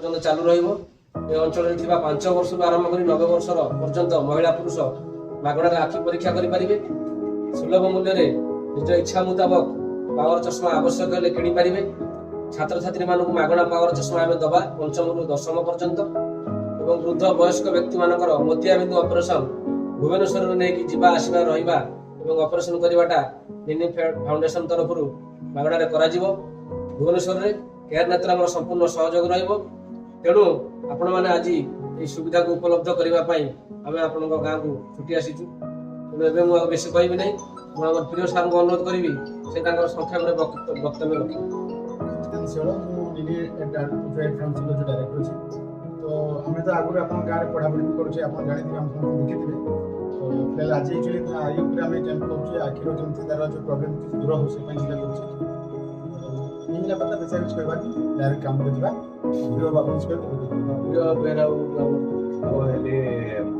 पर्यंत चालू रहिबो। ए अंचल रे थिबा 5 वर्ष रु आरंभ करी 90 वर्ष पर्यंत महिला पुरुष मागणारे आखि परीक्षा करि परिबे। सुलभ मूल्य रे निज इच्छा मुताबक पावर चश्मा आवश्यक हेले किनि परिबे। छात्र छात्री मानक मागणा पावर चश्मा आमे दबा 5 रु 10 पर्यंत। एवं वृद्ध वयस्क व्यक्ति मानकर मोतियाबिंदु ऑपरेशन भुवनेश्वर रे नेकी जिबा आसीबा रहिबा एवं ऑपरेशन करिवाटा निनी फाउंडेशन तरफ रु मागणा रे करा जिवो। भुवनेश्वर रे केयर नेत्रांग संपूर्ण सहयोग रहिबो। तेणु आपण माने आज ए सुविधा को उपलब्ध करिवा पई आमे आपन गाँ को छुट्टी आसीचु। तेणु एबे मु बेसी कहबी नै, मु हमर प्रिय सार को अनुरोध करिवि से तांकर संक्षेप रे वक्तव्य रखि। डायरेक्टर तो हमें तो आगुरी आप गाँव में पढ़ापढ़ी भी करुचे आप जानी हम देखी थे। तो फिलहाल आज एक्चुअली आई उपरे आम कैंप करुचे आखिर जमी तार जो प्रोब्लेम दूर हो जिला करुचे पता बेचा कुछ कहवा डायरेक्ट काम कर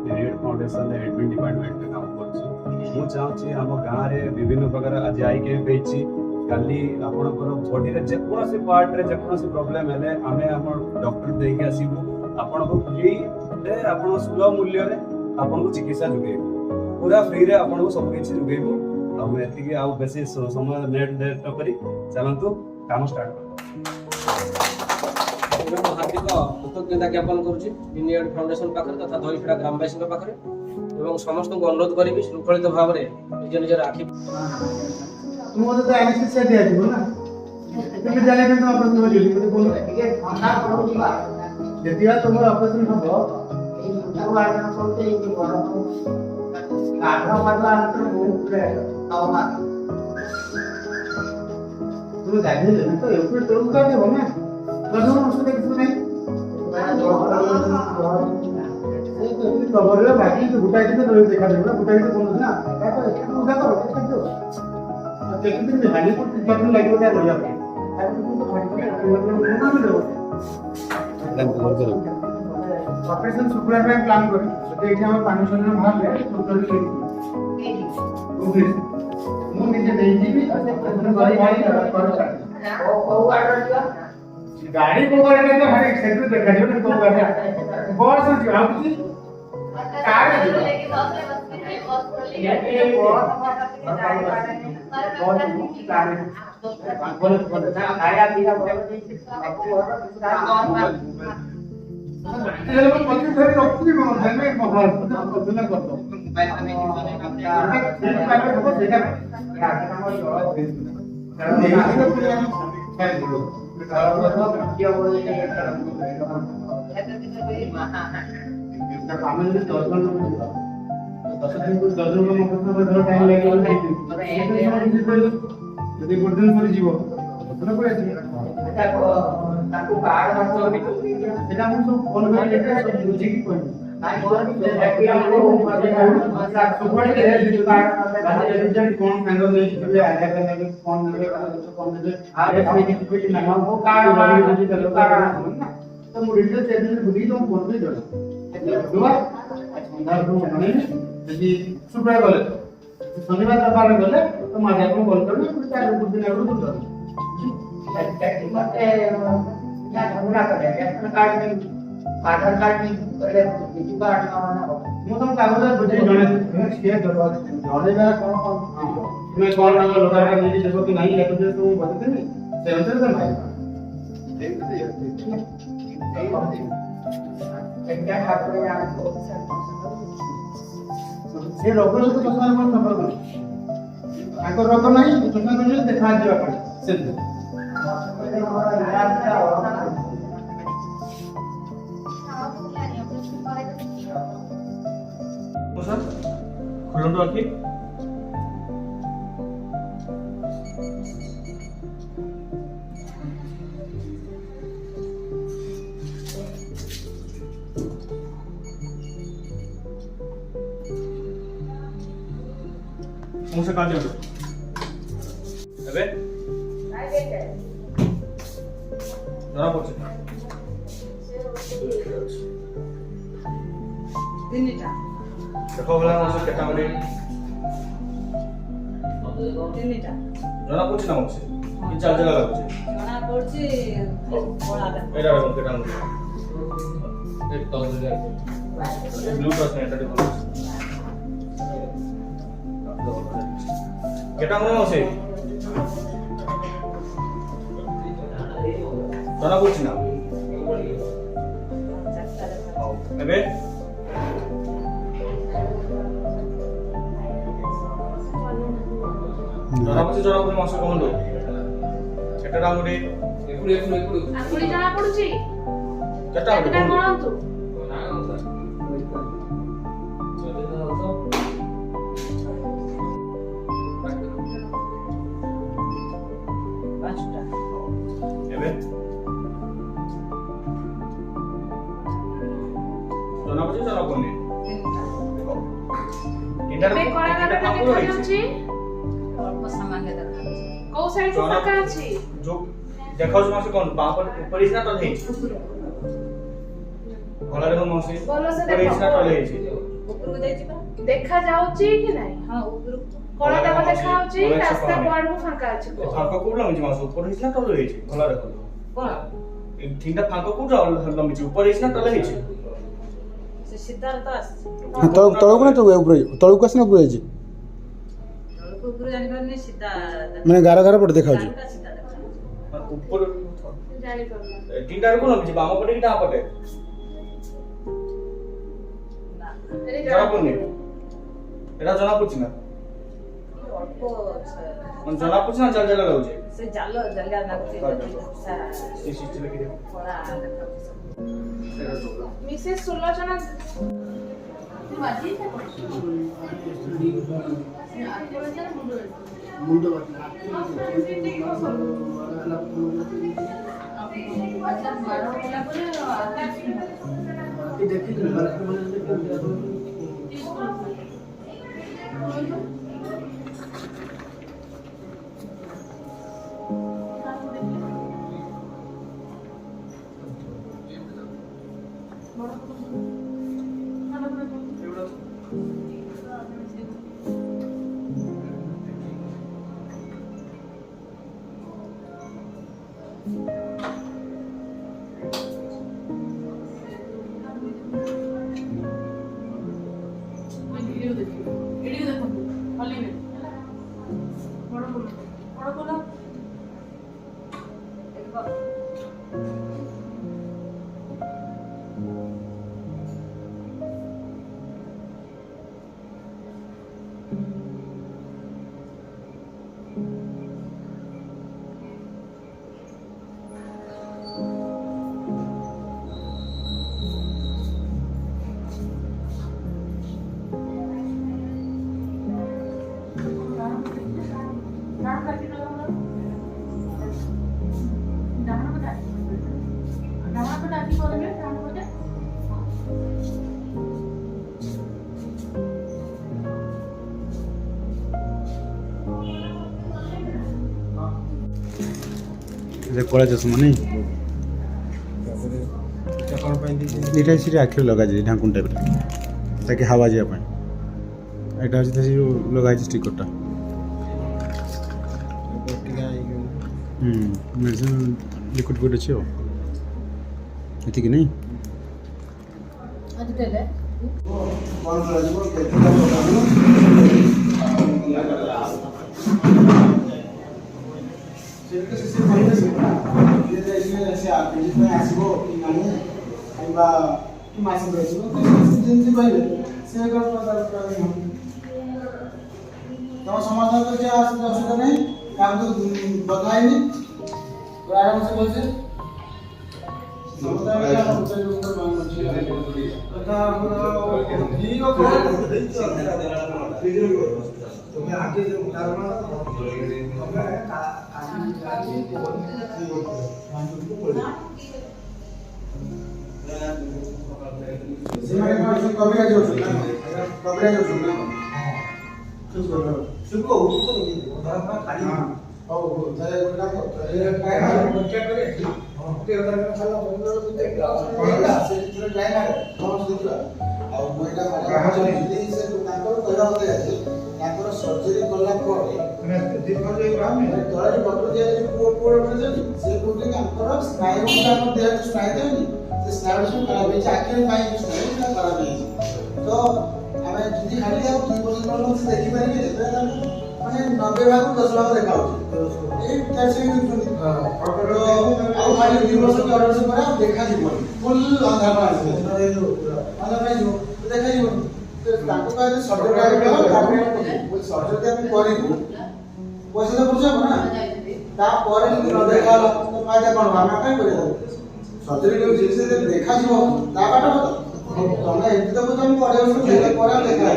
पीरियड फाउंडेशन एडमिन डिपार्टमेंट में काम कर मु चाहूँगी आम गाँव में विभिन्न प्रकार आज आई कैंप काली आपणकर बॉडी रे जेकोसी पार्ट रे जेकोसी प्रॉब्लम हेले आमे हमर डॉक्टर देके आसीबु आपन को फ्री रे आपन सुलभ मूल्य रे आपन को चिकित्सा जुगेबु पूरा फ्री रे आपन को सब किछ जुगेबु। हम एति के आ बेसी समय नेट डेट करी चलंतु काम स्टार्ट कर। मैं हार्दिक कृतज्ञता ज्ञापन करुछि यूनियन फाउंडेशन पाखरे तथा दहीफड़ा ग्रामवासी पाखरे एवं समस्त को अनुरोध करी श्रृंखलित भाव रे निज निजर आखि तुमको तो एनेस्थेसिया दिया जीवो ना तुम जाने के तुम ऑपरेशन हो जल्दी मुझे बोलो ये ठंडा पड़ूगा जतिया तुमर ऑपरेशन हबो এই উদাহরণ করতে এই গরম কাঠা মারলা তো মুখে তাওমা तुम जाने ले तो ऊपर तुम का दे ना गधों उसको देख सुने ये तो खबर है बाकी तो गुटाई से तो देखा देना गुटाई से बोल ना क्या तो एक उदा करो क्या तो लेकिन तुम हाली को जब लगे तो हो जाता है ऑपरेशन सुपर में प्लान करी तो एठी हम पानी सोना भाग ले सुपर के लिए मु निजे नहीं जीवी ऑपरेशन भाई भाई ओ ऑर्डर दिया गाड़ी को करने तो हर एक क्षेत्र देखा जो तो गाड़ी बस जो आप की कार लेके बस में बस ये बहुत आया बिना ये लोग पति फिर डॉक्टर भी बोलते हैं मैं बाहर कुछ ना करता हूं ଯଦି ଗୋଟେ ଦିନ ପରେ ଯିବ ସେଟା କୋଇ ଅଛି ତାକୁ କାର୍ଡ ମାସ ସେଟା ମୁଁ ସବୁ ଫୋନ କରି ସବୁ ବୁଝିକି କହିବି ନାଇଁ ମୋର ବି ସବୁଆଡେ ରିଜଲ୍ଟ କଣ ସାଙ୍ଗ ନେଇଯିବେ ଆଧାର କାର୍ଡ ନେବେ ଫୋନ ନେବେ କଣ ନେବେ ଆରେ ଖାଲି କିଛି ନା ମୁଁ କାର୍ଡ ମାରି ତ ମୁଁ ରିଜଲ୍ଟ ସେଦିନ ବୁଝିକି ତମ ଫୋନ କରି ଜଣା ଦୁଆ ସନ୍ଧ୍ୟାରୁ ମାନେ ଯଦି ସୁପ୍ରା ଗଲେ ଶନିବାର ରବିବାର ଗଲେ ତ ମାଝି ଆପଣ କଲ୍ କରିବେ ପୁଣି 4 ଦିନ ଆଗରୁ ବୁଝ मते या झगड़ा करे रेशन कार्ड में आधार कार्ड में करे बिजली कार्ड ना ମୁଁ ତମ କାଗଜ ବୁଝି ଜଣେ ସିଏ ଜଣେଇବା କଣ କଣ ତୁମେ କଣ ତାଙ୍କ ଲୋକାଲ ନେଇକି ଯିବ କି ନାହିଁ ଲେଖୁଛ ତ ମୁଁ ବତେଇଦେବି ସେ ଅନୁସାରେ ତମେ क्या ठाकुर या ସେ ରୋଗ ସହିତ ଚଷମା କଣ ସମ୍ପର୍କ ନାହିଁ ତାଙ୍କ ରୋଗ ନାହିଁ ଚଷମା କରିଲେ ଦେଖାଯିବା ପାଇଁ ସେମିତି खुलंदो आखि मुंह से काट दो अबे जरा पड़छ তিনটা देखो बोला मुझे केटा बने তিনটা जरा पड़छ ना मुझे कि चार जगह लागछ জনা পড়ছি পড়াবে एटा केटा ব্লু টচ এটা দেখুন কেটা মনে আছে জনা পড়ছি না ଏବେ ଜଣାପଡୁଛି ମାସ କହନ୍ତୁ କେତେଟା ଆଙ୍ଗୁଠି ଆଙ୍ଗୁଳି ଜଣା ପଡୁଛି କେତେଟା ଆଙ୍ଗୁଠି କେତେଟା ଗଣନ୍ତୁ ଏବେ ଜଣାପଡୁଛି ଜଣାପଡୁନି ଏବେ କଳାକାର ଦେଖା ଯାଉଛି ଅଳ୍ପ ସାମାନ୍ୟ ଦେଖାଯାଉଛି କୋଉ ସାଇଡ୍ ଫାଙ୍କା ଅଛି जो देखाउछ मासे कोन बापर ऊपर इस ना तल हेछि गला देखो मासे ଭଲ ସେ ऊपर इस ना ଦେଖ तल हेछि ଉପରକୁ ଯାଇଛି ପା ଦେଖା ଯାଉଛି କି ନାହିଁ ହଁ ଉପରକୁ କଳା ଦାଗ ଦେଖା ଯାଉଛି କଳା ଦେଖା ରାସ୍ତା ଯାଉଛି। କୁଆଡକୁ ଫାଙ୍କା ଅଛି କୁହ। फांको कोड लमिछि मासे ऊपर इस ना तल हेछि गला देखो କଣ तीनटा फांको कोड लमिछि ऊपर इस ना तल हेछि ସେ ସିଧାରେ ତ ଆସିଛି ତଳକୁ ନା ତଳକୁ ଆସିନା ଉପରେ ଯାଇଛି ତଳକୁ ଉପରୁ ଜାଣିପାରୁନି ସିଧା ମାନେ ଗାର ଗାର ପଟେ ଦେଖାଉଛି ଗାରଟା ସିଧା ଦେଖାଯାଉଛି ऊपर ଜାଣିପାରୁନା तीनटा को लमिछि बाम पटे कि डा पटे ନା ଏଠି जଣା पड़नी एटा जଣା पड़छि ना ଅଳ୍ପ मन जଣା पड़छि ना जल जल रहउछि ସେ ଜାଲ ଜାଲଗା ଲାଗୁଛି ସାରା ଏ ସିଷ୍ଟମ କି ଦେଖ କଳା ଦେଖାଯାଉଛି ଏଟା जोला ମିସେସ୍ ସୁଲୋଚନା ମୁଣ୍ଡ କଳା ଚଷମା ନାଇଁ ଏଇଟା ସେଠି ଆଖିରେ ଲଗାଯାଏ ଢାଙ୍କୁଣି ଟାଇପ୍ର ତାକେ ହାୱା ଯିବା ପାଇଁ ଏଇଟା ହେଉଛି ସେ ଯେଉଁ ଲଗାହେଇଛି ଷ୍ଟିକରଟା ମେଡ଼ିସିନ ଲିକ୍ୱିଡ଼ ଫିକ୍ୱିଡ଼ ଅଛି ଆଉ ଏତିକି ନାଇଁ ଆଜି ଦେଲେ ଆସିବ କି ନାହିଁ କିମ୍ବା କି ମାସ ରହିଯିବ ଯେମିତି କହିଲେ ସେ ତମ ସମାଧାନ ତ ଯେ ଅସୁବିଧା ନାହିଁ କାହାକୁ ବଦଲା ହେଇନି ଆରାମସେ ବସେ तुम्हें आगे जो उदाहरण सर्जरी कला तले डॉक्टर दिया स्नायु स्नायु स्नायु सब खराब है आखिर पाई स्नायु सब खराब है तो हमें जदी खाली आ 2% लोग से देखि पारे जे माने 90 भाग 10 भाग देखा होची ए कैसे देखुनी हां और खाली 2% के ऑर्डर से पर देखा जीवन फुल आधार पर आसे आधार पर जो देखा जीवन तो ताको का सर्जरी आइबो ताको सर्जरी हम करिबो पैसा तो पुछो ना ता पर न देखा तो फायदा कोन हम काई करे सर्जरी के जिसे देखा जीवो ता बाटा तमे एते तो हम 2 वर्ष देखा पर देखा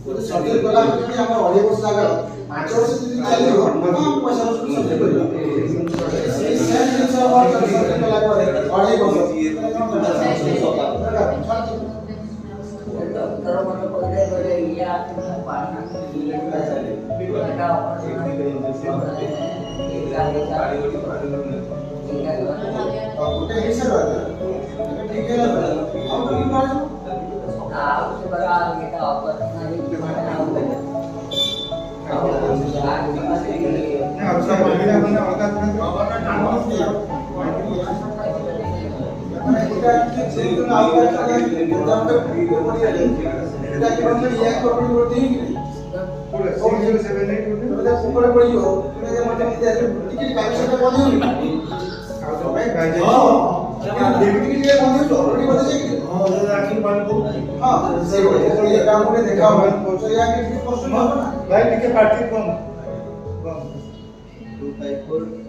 तो सर्जरी कला कि हम 2 वर्ष लागा 5 वर्ष যদি চালিব हम पैसा सर्जरी करिबा সেই সেম জিনিস আর सर्जरी कला করে 2 वर्ष डॉक्टर मने पहिले पहिले या पाना का गोटे हिस्सा रहता ठीक है ना हम तो बाजू आप बड़ा ये का ऑपरेशन नहीं माने अब सब महिला बना होगा এটা কি যেগুলো আউটকাট থাকে এক্সাম্পল ভিডিও করে এটা কি বলতে এক করতে করতে ही পুরো 6078 এটা উপরে পড়িও তুমি যে মতে নিতে আসলে টিকিট কালেকশনটা বন্ধ হই আর তো ভাই গাইজ হ্যাঁ ডেবিট টিকিট বন্ধ হই অলরেডি বন্ধ হই হ্যাঁ ওটা রাখি বান করব হ্যাঁ সেই বলে এই কামটা দেখা হবে তো ইয়া কি কষ্ট হবে না ভাই টিকে পার্টি কম 254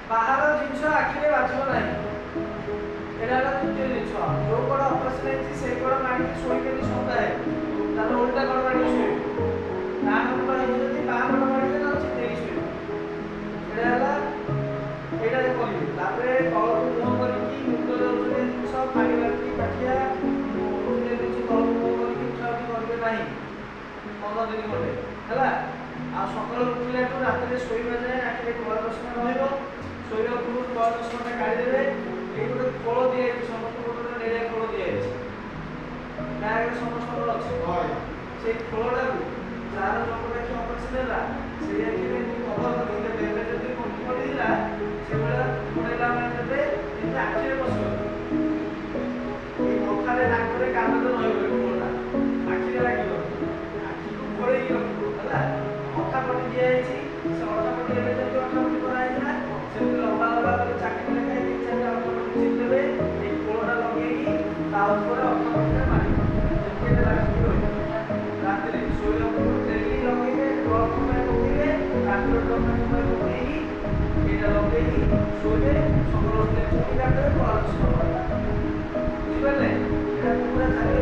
बाहर जिनस आखिरे बाजिब नाही एटा तृतीय जिनस जो कोड ऑपरेशन है से कोड मारी सोई के सौदा है तार उल्टा कोड मारी सोई ना कोड है जदी बा कोड मारी ना अछि देई सोई एटा हला एटा जे कोली तापरे कल मुंह करी कि मुंड जे जिनस पानी बाकी पाठिया जे जिनस कल मुंह करी कि छाबी करबे नाही 15 दिन कोले हला आ सकाळ उठिले तो रात्री सोईबा जाय आखिरे कोड दर्शन रहइबो सोईबा पूर्व कोड दर्शन काढी देबे এই ଗୋଟେ ଫଳ ଦିଆଯାଇଛି ସମସ୍ତ ଗୋଟେ ନେଳିଆ ଫଳ ଦିଆଯାଇଛି ଗାଁରେ ସମସ୍ତଙ୍କର ଅଛି ସେଇ ଫଳଟାକୁ ଯାହାର ଲୋକଟା ଅପରେସନ ହେଲା ସେଇ ଆଖିରେ କଭର କରିଦେଲେ ବେଲେ ଯଦି କଣ୍ଟି ପଡ଼ିଥିଲା ସେଭଳିଆ ପଡ଼େଇଲା ମାନେ ଦେବେ ଯେମିତି ଆଖିରେ ବସିବ ଏଇ କଥାରେ ନାକରେ କାନରେ ରହିବ ଫଳଟା ଆଖିରେ ଲାଗିବ ଆଖିକୁ ଖୋଳେଇକି ରଖିବ ହେଲା ଅଠା ପଟି ଦିଆଯାଇଛି ସେ ଅଠା ପଟି ଏବେ ଯଦି ଅଠା ପଟି କରାଯାଇଥିଲା ସେମିତି ଲମ୍ବା ଲମ୍ବା କରି ଚାକିରି ଲେଖାଇ देवे एक कोड़ा लगेगी ता ऊपर ऑटोमेटिक मारी जेते लागि रही रात रे सोयो डेली लगेगे ड्रॉप में लगेगे रात रे ड्रॉप में लगेगी एटा लगेगी सोये सकल से चुकी काटे परामर्श बुझिबले एटा पूरा खाली